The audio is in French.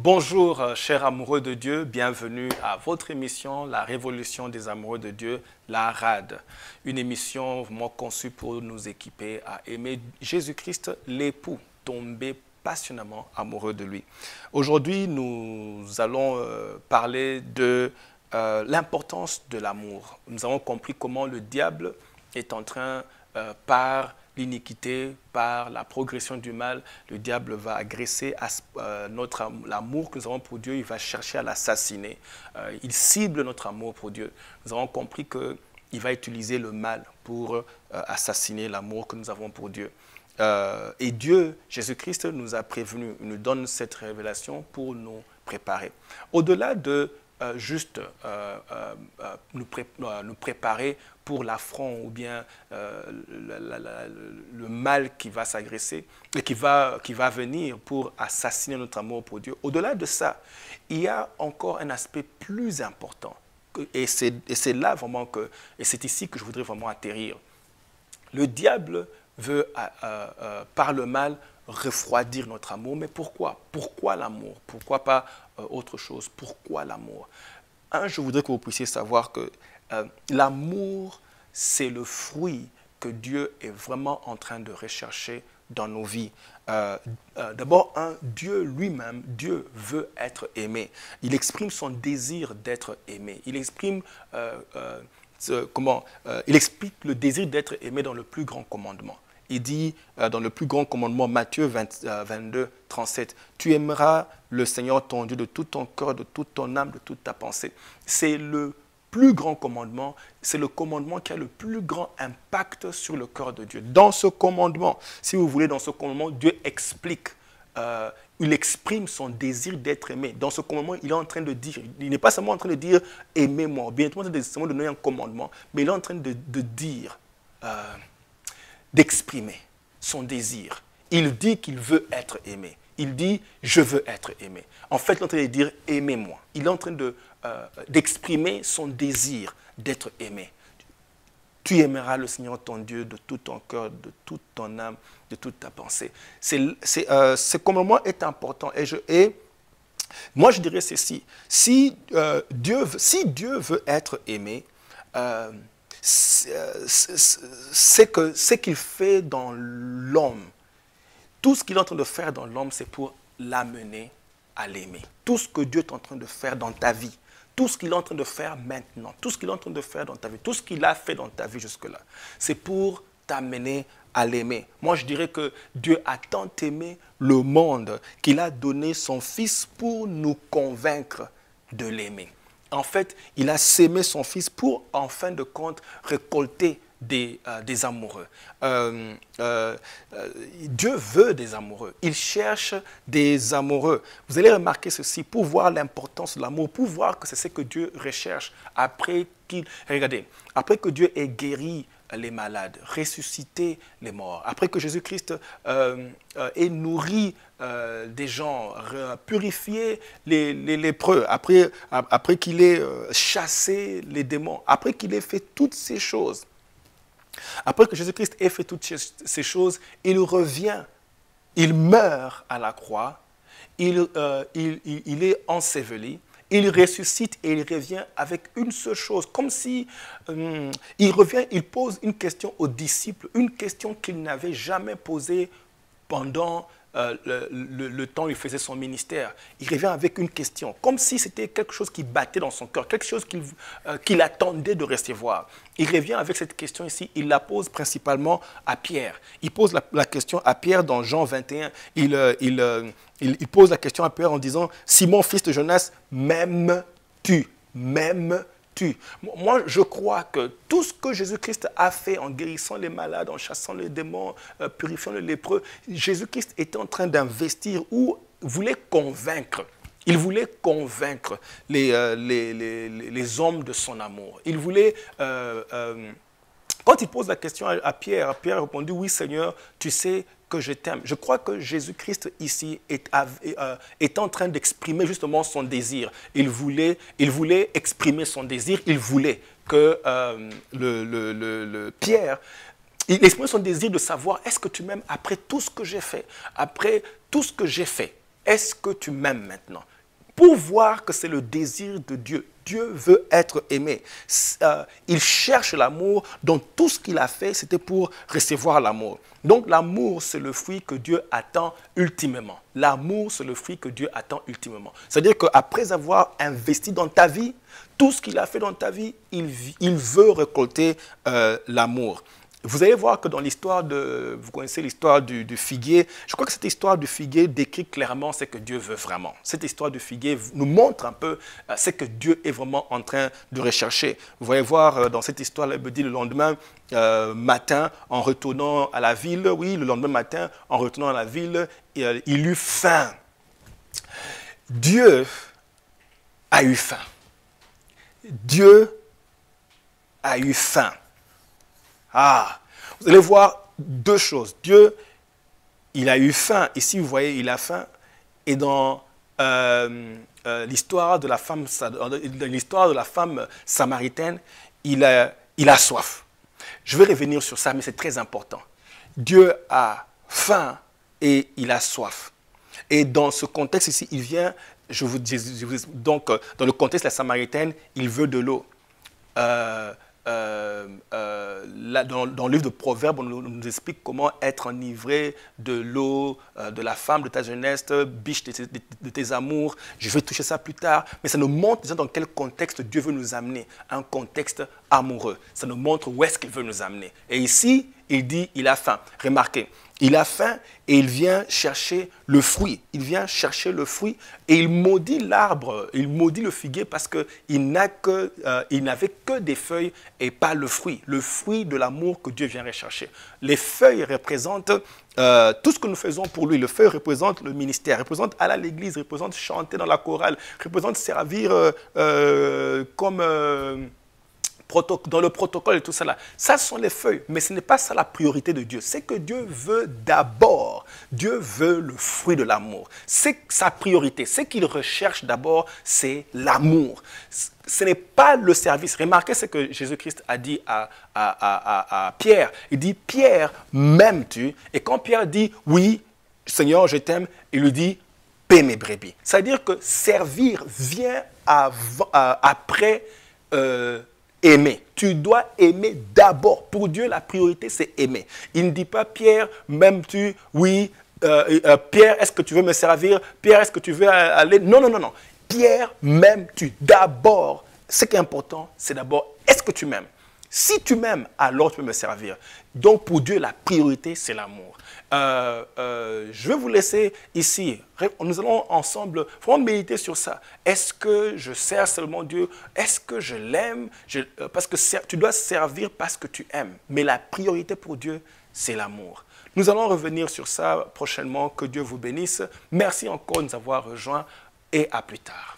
Bonjour, chers amoureux de Dieu, bienvenue à votre émission, La Révolution des amoureux de Dieu, la RAD. Une émission vraiment conçue pour nous équiper à aimer Jésus-Christ, l'époux, tombé passionnément amoureux de lui. Aujourd'hui, nous allons parler de l'importance de l'amour. Nous avons compris comment le diable est en train, par l'iniquité, par la progression du mal, le diable va agresser l'amour que nous avons pour Dieu, il va chercher à l'assassiner. Il cible notre amour pour Dieu. Nous avons compris qu'il va utiliser le mal pour assassiner l'amour que nous avons pour Dieu. Et Dieu, Jésus-Christ, nous a prévenus, il nous donne cette révélation pour nous préparer. Au-delà de juste nous préparer pour l'affront ou bien le mal qui va s'agresser et qui va venir pour assassiner notre amour pour Dieu. Au-delà de ça, il y a encore un aspect plus important. Et c'est là vraiment et c'est ici que je voudrais vraiment atterrir. Le diable veut, par le mal, refroidir notre amour. Mais pourquoi? Pourquoi l'amour? Pourquoi pas autre chose? Pourquoi l'amour? Je voudrais que vous puissiez savoir que l'amour, c'est le fruit que Dieu est vraiment en train de rechercher dans nos vies. D'abord, Dieu lui-même, Dieu veut être aimé. Il exprime son désir d'être aimé. Il exprime il explique le désir d'être aimé dans le plus grand commandement. Il dit dans le plus grand commandement, Matthieu 22, 37, « Tu aimeras le Seigneur ton Dieu de tout ton cœur, de toute ton âme, de toute ta pensée. » C'est le plus grand commandement, c'est le commandement qui a le plus grand impact sur le cœur de Dieu. Dans ce commandement, si vous voulez, dans ce commandement, Dieu explique, il exprime son désir d'être aimé. Dans ce commandement, il est en train de dire, il n'est pas seulement en train de dire « aimez-moi », bien seulement de donner un commandement, mais il est en train de dire, d'exprimer son désir. Il dit qu'il veut être aimé. Il dit « je veux être aimé ». En fait, il est en train de dire « aimez-moi ». Il est en train d'exprimer son désir d'être aimé. Tu aimeras le Seigneur ton Dieu de tout ton cœur, de toute ton âme, de toute ta pensée. Ce commandement est important. Et moi, je dirais ceci. Si Dieu veut être aimé, c'est que ce qu'il fait dans l'homme, tout ce qu'il est en train de faire dans l'homme, c'est pour l'amener à l'aimer. Tout ce que Dieu est en train de faire dans ta vie, tout ce qu'il est en train de faire maintenant, tout ce qu'il est en train de faire dans ta vie, tout ce qu'il a fait dans ta vie jusque-là, c'est pour t'amener à l'aimer. Moi, je dirais que Dieu a tant aimé le monde qu'il a donné son Fils pour nous convaincre de l'aimer. En fait, il a sémé son Fils pour, en fin de compte, récolter des amoureux. Dieu veut des amoureux. Il cherche des amoureux. Vous allez remarquer ceci, pour voir l'importance de l'amour, pour voir que c'est ce que Dieu recherche après après que Dieu ait guéri les malades, ressuscité les morts, après que Jésus-Christ ait nourri des gens, purifié les lépreux, après qu'il ait chassé les démons, après qu'il ait fait toutes ces choses, après que Jésus-Christ ait fait toutes ces choses, il revient, il meurt à la croix, il est enseveli, il ressuscite et il revient avec une seule chose, comme si il revient, il pose une question aux disciples, une question qu'il n'avait jamais posée pendant le temps où il faisait son ministère. Il revient avec une question, comme si c'était quelque chose qui battait dans son cœur, quelque chose qu'il attendait de recevoir. Il revient avec cette question ici, il la pose principalement à Pierre. Il pose la question à Pierre dans Jean 21. Il pose la question à Pierre en disant « Simon, fils de Jonas, m'aimes-tu? M'aimes-tu » Moi, je crois que tout ce que Jésus-Christ a fait en guérissant les malades, en chassant les démons, purifiant les lépreux, Jésus-Christ était en train d'investir ou voulait convaincre. Il voulait convaincre les hommes de son amour. Il voulait... quand il pose la question à Pierre, Pierre a répondu « Oui, Seigneur, tu sais que je t'aime ». Je crois que Jésus-Christ ici est en train d'exprimer justement son désir. Il voulait exprimer son désir. Il voulait que Pierre, il exprimait son désir de savoir « Est-ce que tu m'aimes après tout ce que j'ai fait? Après tout ce que j'ai fait ?» est-ce que tu m'aimes maintenant? Pour voir que c'est le désir de Dieu. Dieu veut être aimé. Il cherche l'amour, donc tout ce qu'il a fait, c'était pour recevoir l'amour. Donc l'amour, c'est le fruit que Dieu attend ultimement. L'amour, c'est le fruit que Dieu attend ultimement. C'est-à-dire qu'après avoir investi dans ta vie, tout ce qu'il a fait dans ta vie, il veut récolter l'amour. Vous allez voir que dans l'histoire vous connaissez l'histoire du figuier, je crois que cette histoire du figuier décrit clairement ce que Dieu veut vraiment. Cette histoire du figuier nous montre un peu ce que Dieu est vraiment en train de rechercher. Vous allez voir dans cette histoire, il me dit le lendemain matin, en retournant à la ville, oui, le lendemain matin, en retournant à la ville, il eut faim. Dieu a eu faim. Dieu a eu faim. Ah, vous allez voir deux choses. Dieu, il a eu faim. Ici, vous voyez, il a faim. Et dans l'histoire de la femme samaritaine, il a soif. Je vais revenir sur ça, mais c'est très important. Dieu a faim et il a soif. Et dans ce contexte ici, il vient, donc dans le contexte de la Samaritaine, il veut de l'eau. Là, dans le livre de Proverbes, on nous explique comment être enivré de l'eau, de la femme de ta jeunesse, biche de tes amours. Je vais toucher ça plus tard. Mais ça nous montre déjà dans quel contexte Dieu veut nous amener. Un contexte amoureux. Ça nous montre où est-ce qu'il veut nous amener. Et ici, il dit, il a faim. Remarquez, il a faim et il vient chercher le fruit. Il vient chercher le fruit et il maudit l'arbre, il maudit le figuier parce qu'il n'avait que des feuilles et pas le fruit de l'amour que Dieu vient rechercher. Les feuilles représentent tout ce que nous faisons pour lui. Le feuille représente le ministère, représente aller à l'église, représente chanter dans la chorale, représente servir comme... dans le protocole et tout ça là. Ça sont les feuilles, mais ce n'est pas ça la priorité de Dieu. C'est que Dieu veut d'abord, Dieu veut le fruit de l'amour. C'est sa priorité. Ce qu'il recherche d'abord, c'est l'amour. Ce n'est pas le service. Remarquez ce que Jésus-Christ a dit à Pierre. Il dit, Pierre, m'aimes-tu? Et quand Pierre dit, oui, Seigneur, je t'aime, il lui dit, paie mes brebis. C'est-à-dire que servir vient après aimer. Tu dois aimer d'abord. Pour Dieu, la priorité, c'est aimer. Il ne dit pas, Pierre, m'aimes-tu? Oui. Pierre, est-ce que tu veux me servir? Pierre, est-ce que tu veux aller? Non, non, non, non. Pierre, m'aimes-tu? D'abord, ce qui est important, c'est d'abord, est-ce que tu m'aimes? Si tu m'aimes, alors tu peux me servir. Donc, pour Dieu, la priorité, c'est l'amour. Je vais vous laisser ici. Nous allons ensemble vraiment méditer sur ça. Est-ce que je sers seulement Dieu? Est-ce que je l'aime? Parce que tu dois servir parce que tu aimes. Mais la priorité pour Dieu, c'est l'amour. Nous allons revenir sur ça prochainement. Que Dieu vous bénisse. Merci encore de nous avoir rejoints et à plus tard.